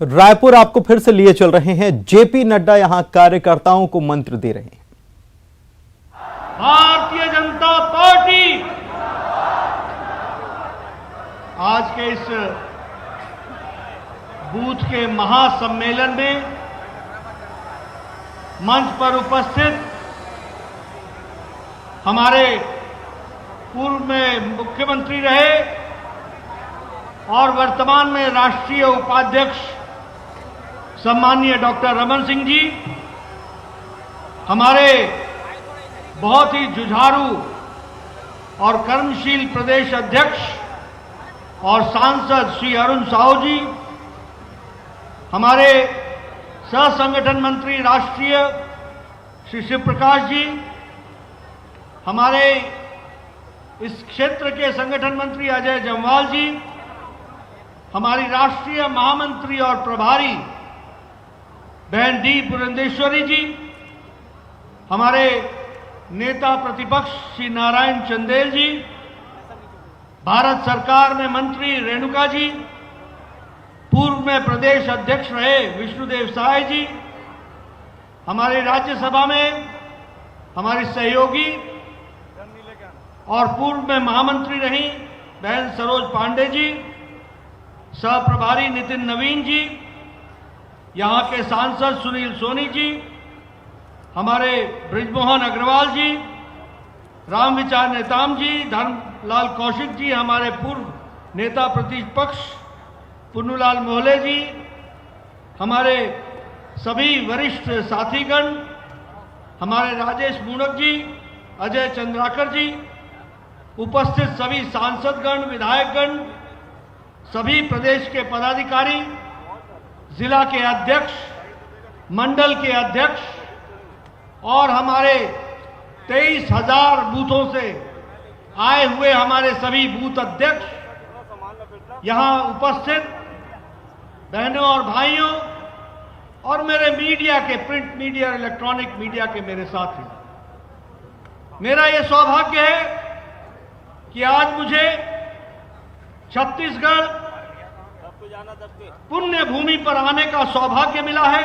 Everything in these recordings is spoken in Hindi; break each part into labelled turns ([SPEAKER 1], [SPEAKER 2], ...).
[SPEAKER 1] रायपुर आपको फिर से लिए चल रहे हैं। जेपी नड्डा यहां कार्यकर्ताओं को मंत्र दे रहे हैं।
[SPEAKER 2] भारतीय जनता पार्टी आज के इस बूथ के महासम्मेलन में मंच पर उपस्थित हमारे पूर्व में मुख्यमंत्री रहे और वर्तमान में राष्ट्रीय उपाध्यक्ष सम्माननीय डॉक्टर रमन सिंह जी, हमारे बहुत ही जुझारू और कर्मशील प्रदेश अध्यक्ष और सांसद श्री अरुण साहू जी, हमारे सह संगठन मंत्री राष्ट्रीय श्री शिव प्रकाश जी, हमारे इस क्षेत्र के संगठन मंत्री अजय जम्वाल जी, हमारी राष्ट्रीय महामंत्री और प्रभारी बहन डी पुरंदेश्वरी जी, हमारे नेता प्रतिपक्ष श्री नारायण चंदेल जी, भारत सरकार में मंत्री रेणुका जी, पूर्व में प्रदेश अध्यक्ष रहे विष्णुदेव साय जी, हमारे राज्यसभा में हमारी सहयोगी और पूर्व में महामंत्री रही बहन सरोज पांडे जी, सह प्रभारी नितिन नवीन जी, यहां के सांसद सुनील सोनी जी, हमारे ब्रिजमोहन अग्रवाल जी, रामविचार नेताम जी, धर्मलाल कौशिक जी, हमारे पूर्व नेता प्रतिपक्ष पुन्नूलाल मोहले जी, हमारे सभी वरिष्ठ साथीगण, हमारे राजेश मूणक जी, अजय चंद्राकर जी, उपस्थित सभी सांसदगण, विधायकगण, सभी प्रदेश के पदाधिकारी, जिला के अध्यक्ष, मंडल के अध्यक्ष और हमारे 23,000 बूथों से आए हुए हमारे सभी बूथ अध्यक्ष, यहां उपस्थित बहनों और भाइयों और मेरे मीडिया के, प्रिंट मीडिया, इलेक्ट्रॉनिक मीडिया के मेरे साथी, मेरा यह सौभाग्य है कि आज मुझे छत्तीसगढ़ पुण्य भूमि पर आने का सौभाग्य मिला है।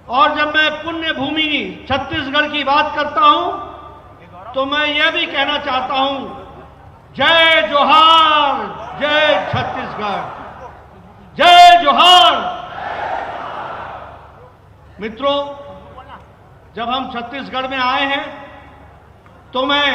[SPEAKER 2] और जब मैं पुण्य भूमि छत्तीसगढ़ की बात करता हूं तो मैं यह भी कहना चाहता हूं, जय जोहार, जय छत्तीसगढ़, जय जोहार। मित्रों, जब हम छत्तीसगढ़ में आए हैं तो मैं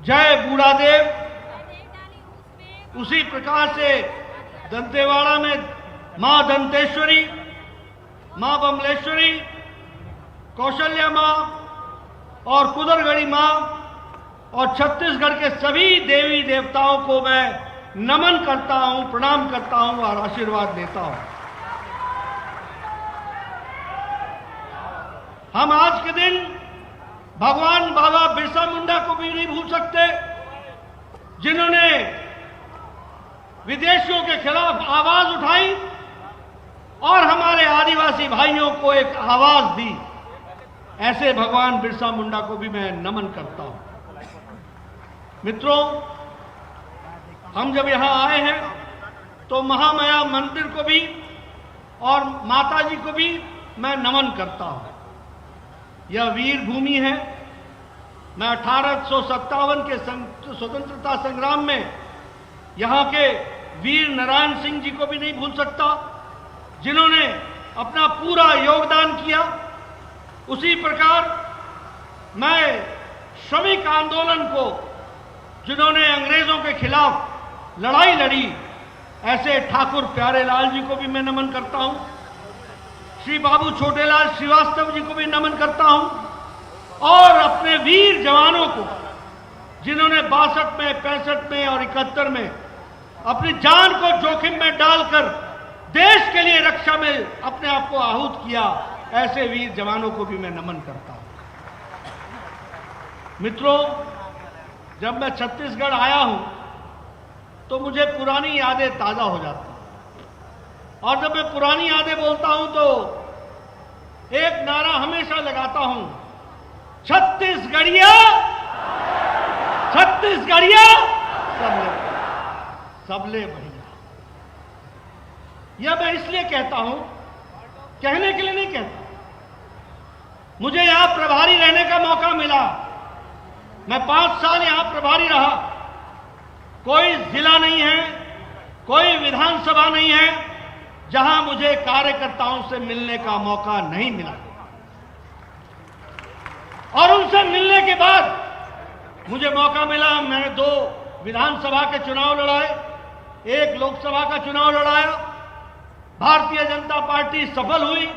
[SPEAKER 2] जय बूढ़ादेव, उसी प्रकार से दंतेवाड़ा में मां दंतेश्वरी, मां बमलेश्वरी, कौशल्या मां और कुदरगढ़ी मां और छत्तीसगढ़ के सभी देवी देवताओं को मैं नमन करता हूं, प्रणाम करता हूं और आशीर्वाद देता हूं। हम आज के दिन भगवान बाबा बिरसा मुंडा को भी नहीं भूल सकते, जिन्होंने विदेशियों के खिलाफ आवाज उठाई और हमारे आदिवासी भाइयों को एक आवाज दी। ऐसे भगवान बिरसा मुंडा को भी मैं नमन करता हूं। मित्रों, हम जब यहां आए हैं तो महामाया मंदिर को भी और माता जी को भी मैं नमन करता हूं। यह वीर भूमि है। मैं 1857 के स्वतंत्रता संग्राम में यहां के वीर नारायण सिंह जी को भी नहीं भूल सकता, जिन्होंने अपना पूरा योगदान किया। उसी प्रकार मैं श्रमिक आंदोलन को, जिन्होंने अंग्रेजों के खिलाफ लड़ाई लड़ी, ऐसे ठाकुर प्यारेलाल जी को भी मैं नमन करता हूं। श्री बाबू छोटेलाल श्रीवास्तव जी को भी नमन करता हूं और अपने वीर जवानों को, जिन्होंने 62 में, 65 में और 71 में अपनी जान को जोखिम में डालकर देश के लिए रक्षा में अपने आप को आहूत किया, ऐसे वीर जवानों को भी मैं नमन करता हूं। मित्रों, जब मैं छत्तीसगढ़ आया हूं तो मुझे पुरानी यादें ताजा हो जाती हैं। और जब मैं पुरानी यादें बोलता हूं तो एक नारा हमेशा लगाता हूं, छत्तीसगढ़िया, छत्तीसगढ़िया सबले भैया। यह मैं इसलिए कहता हूं, कहने के लिए नहीं कहता। मुझे यहां प्रभारी रहने का मौका मिला, मैं 5 साल यहां प्रभारी रहा। कोई जिला नहीं है, कोई विधानसभा नहीं है जहां मुझे कार्यकर्ताओं से मिलने का मौका नहीं मिला। और उनसे मिलने के बाद मुझे मौका मिला, मैंने 2 विधानसभा के चुनाव लड़ाए, 1 लोकसभा का चुनाव लड़ाया। भारतीय जनता पार्टी सफल हुई।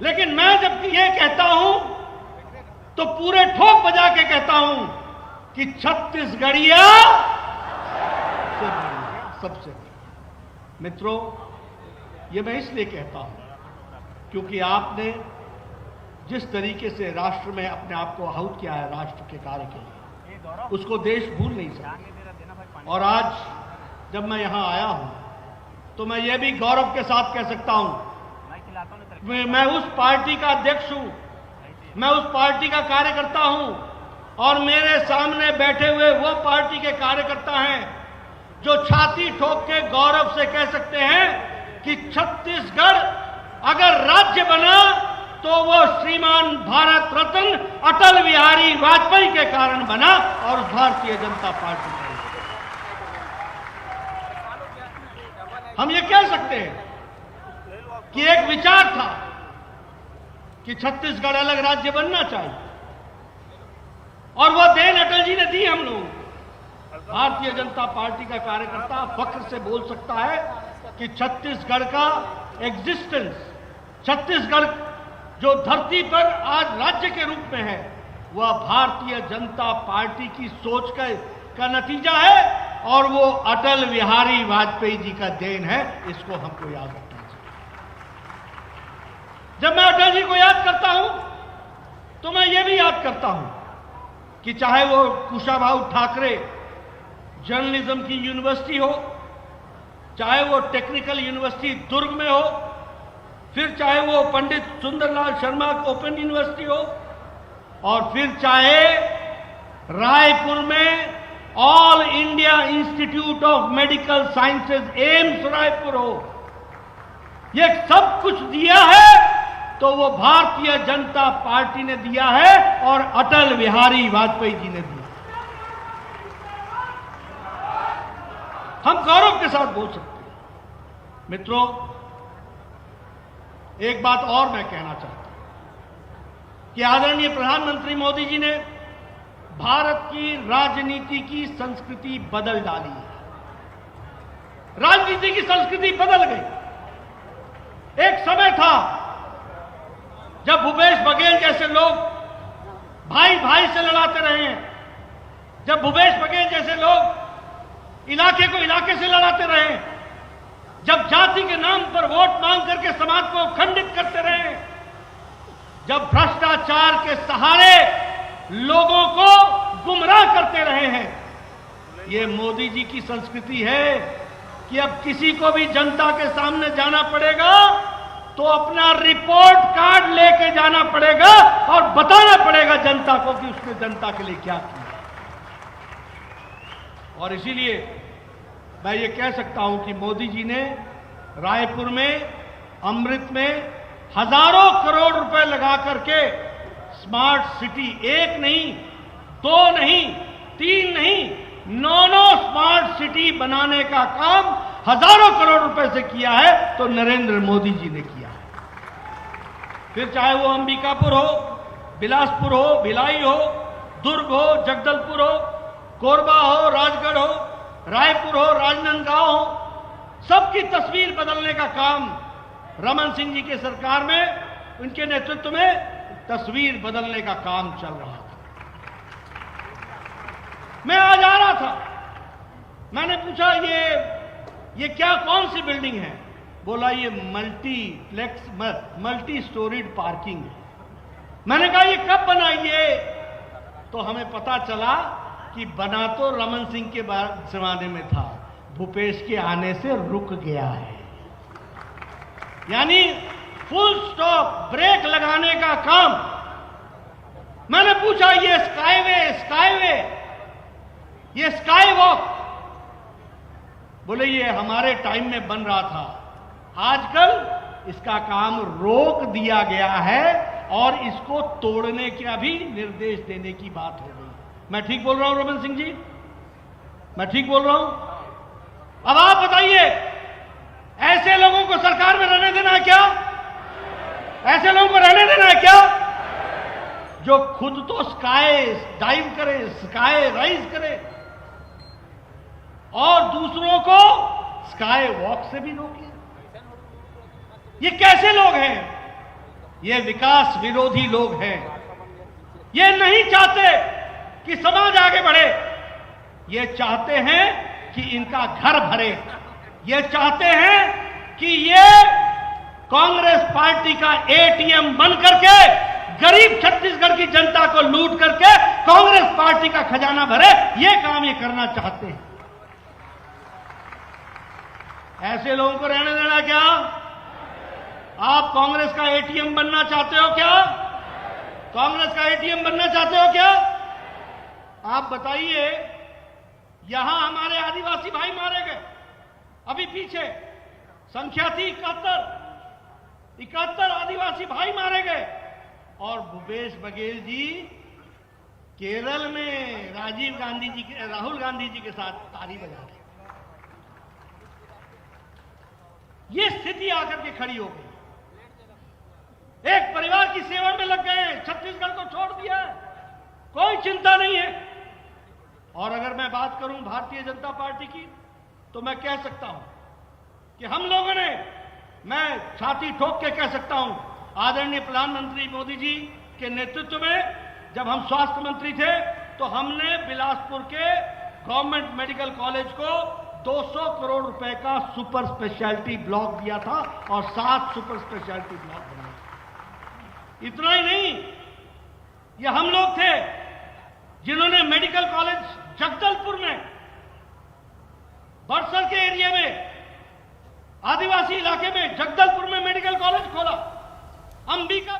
[SPEAKER 2] लेकिन मैं जब ये कहता हूं तो पूरे ठोक बजा के कहता हूं कि छत्तीसगढ़िया सबसे बड़ी। मित्रों, ये मैं इसलिए कहता हूं क्योंकि आपने जिस तरीके से राष्ट्र में अपने आप को आहुत किया है राष्ट्र के कार्य के लिए, उसको देश भूल नहीं सकता। और आज जब मैं यहां आया हूं तो मैं ये भी गौरव के साथ कह सकता हूं, मैं उस पार्टी का अध्यक्ष हूं, मैं उस पार्टी का कार्यकर्ता हूं और मेरे सामने बैठे हुए वो पार्टी के कार्यकर्ता हैं जो छाती ठोक के गौरव से कह सकते हैं कि छत्तीसगढ़ अगर राज्य बना तो वो श्रीमान भारत रत्न अटल बिहारी वाजपेयी के कारण बना और भारतीय जनता पार्टी का। हम ये कह सकते हैं कि एक विचार था कि छत्तीसगढ़ अलग राज्य बनना चाहिए और वो देन अटल जी ने दी हम लोग। भारतीय जनता पार्टी का कार्यकर्ता फख्र से बोल सकता है कि छत्तीसगढ़ का एग्जिस्टेंस, छत्तीसगढ़ जो धरती पर आज राज्य के रूप में है, वह भारतीय जनता पार्टी की सोच का नतीजा है और वो अटल बिहारी वाजपेयी जी का देन है। इसको हमको याद रखना चाहिए। जब मैं अटल जी को याद करता हूं तो मैं ये भी याद करता हूं कि चाहे वो कुशाभाऊ ठाकरे जर्नलिज्म की यूनिवर्सिटी हो, चाहे वो टेक्निकल यूनिवर्सिटी दुर्ग में हो, फिर चाहे वो पंडित सुंदरलाल शर्मा ओपन यूनिवर्सिटी हो, और फिर चाहे रायपुर में all India institute of medical sciences AIIMS Raipur हो, ये सब कुछ दिया है तो वो भारतीय जनता पार्टी ने दिया है और अटल बिहारी वाजपेयी जी ने दिया। हम गौरव के साथ बोल सकते हैं। मित्रों, एक बात और मैं कहना चाहता हूं कि आदरणीय प्रधानमंत्री मोदी जी ने भारत की राजनीति की संस्कृति बदल डाली है। राजनीति की संस्कृति बदल गई। एक समय था जब भूपेश बघेल जैसे लोग भाई भाई से लड़ाते रहे हैं, जब भूपेश बघेल जैसे लोग इलाके को इलाके से लड़ाते रहे, जब जाति के नाम पर वोट मांग करके समाज को खंडित करते रहे, जब भ्रष्टाचार के सहारे लोगों को गुमराह करते रहे हैं। ये मोदी जी की संस्कृति है कि अब किसी को भी जनता के सामने जाना पड़ेगा तो अपना रिपोर्ट कार्ड लेके जाना पड़ेगा और बताना पड़ेगा जनता को कि उसने जनता के लिए क्या किया। और इसीलिए मैं ये कह सकता हूं कि मोदी जी ने रायपुर में, अमृत में हजारों करोड़ रुपए लगा करके स्मार्ट सिटी, 1 नहीं, 2 नहीं, 3 नहीं, 9 स्मार्ट सिटी बनाने का काम हजारों करोड़ रुपए से किया है तो नरेंद्र मोदी जी ने किया है। फिर चाहे वो अंबिकापुर हो, बिलासपुर हो, भिलाई हो, दुर्ग हो, जगदलपुर हो, कोरबा हो, राजगढ़ हो, रायपुर हो, राजनांदगांव हो, सबकी तस्वीर बदलने का काम रमन सिंह जी की सरकार में, उनके नेतृत्व में तस्वीर बदलने का काम चल रहा था। मैं आज आ रहा था, मैंने पूछा ये क्या, कौन सी बिल्डिंग है? बोला ये मल्टी स्टोरीड पार्किंग है। मैंने कहा ये कब बना ये? तो हमें पता चला कि बना तो रमन सिंह के जमाने में था, भूपेश के आने से रुक गया है। यानी फुल स्टॉप, ब्रेक लगाने का काम। मैंने पूछा ये स्काईवे, ये स्काई वॉक, बोले ये हमारे टाइम में बन रहा था, आजकल इसका काम रोक दिया गया है और इसको तोड़ने का भी निर्देश देने की बात हो गई। मैं ठीक बोल रहा हूं रमन सिंह जी? मैं ठीक बोल रहा हूं? अब आप बताइए, ऐसे लोगों को सरकार में रहने देना है क्या? ऐसे लोगों को रहने देना है क्या जो खुद तो स्काई डाइव करे, स्काई राइज करे और दूसरों को स्काई वॉक से भी रोके? ये कैसे लोग हैं? ये विकास विरोधी लोग हैं। ये नहीं चाहते कि समाज आगे बढ़े, ये चाहते हैं कि इनका घर भरे, ये चाहते हैं कि ये कांग्रेस पार्टी का एटीएम बन करके गरीब छत्तीसगढ़ की जनता को लूट करके कांग्रेस पार्टी का खजाना भरे। ये काम ये करना चाहते हैं। ऐसे लोगों को रहने देना क्या? आप कांग्रेस का एटीएम बनना चाहते हो क्या? कांग्रेस का एटीएम बनना चाहते हो क्या? आप बताइए, यहां हमारे आदिवासी भाई मारे गए, अभी पीछे संख्या थी 71 आदिवासी भाई मारे गए और भूपेश बघेल जी केरल में राहुल गांधी जी के साथ ताली बजा रहे। ये स्थिति आकर के खड़ी हो गई। एक परिवार की सेवा में लग गए, छत्तीसगढ़ को छोड़ दिया, कोई चिंता नहीं है। और अगर मैं बात करूं भारतीय जनता पार्टी की, तो मैं कह सकता हूं कि हम लोगों ने, मैं छाती ठोक के कह सकता हूं, आदरणीय प्रधानमंत्री मोदी जी के नेतृत्व में जब हम स्वास्थ्य मंत्री थे तो हमने बिलासपुर के गवर्नमेंट मेडिकल कॉलेज को 200 करोड़ रुपए का सुपर स्पेशलिटी ब्लॉक दिया था और 7 सुपर स्पेशलिटी ब्लॉक बनाए। इतना ही नहीं, ये हम लोग थे जिन्होंने मेडिकल कॉलेज जगदलपुर में, बरसर के एरिया में, आदिवासी इलाके में जगदलपुर में मेडिकल कॉलेज खोला। अंबिका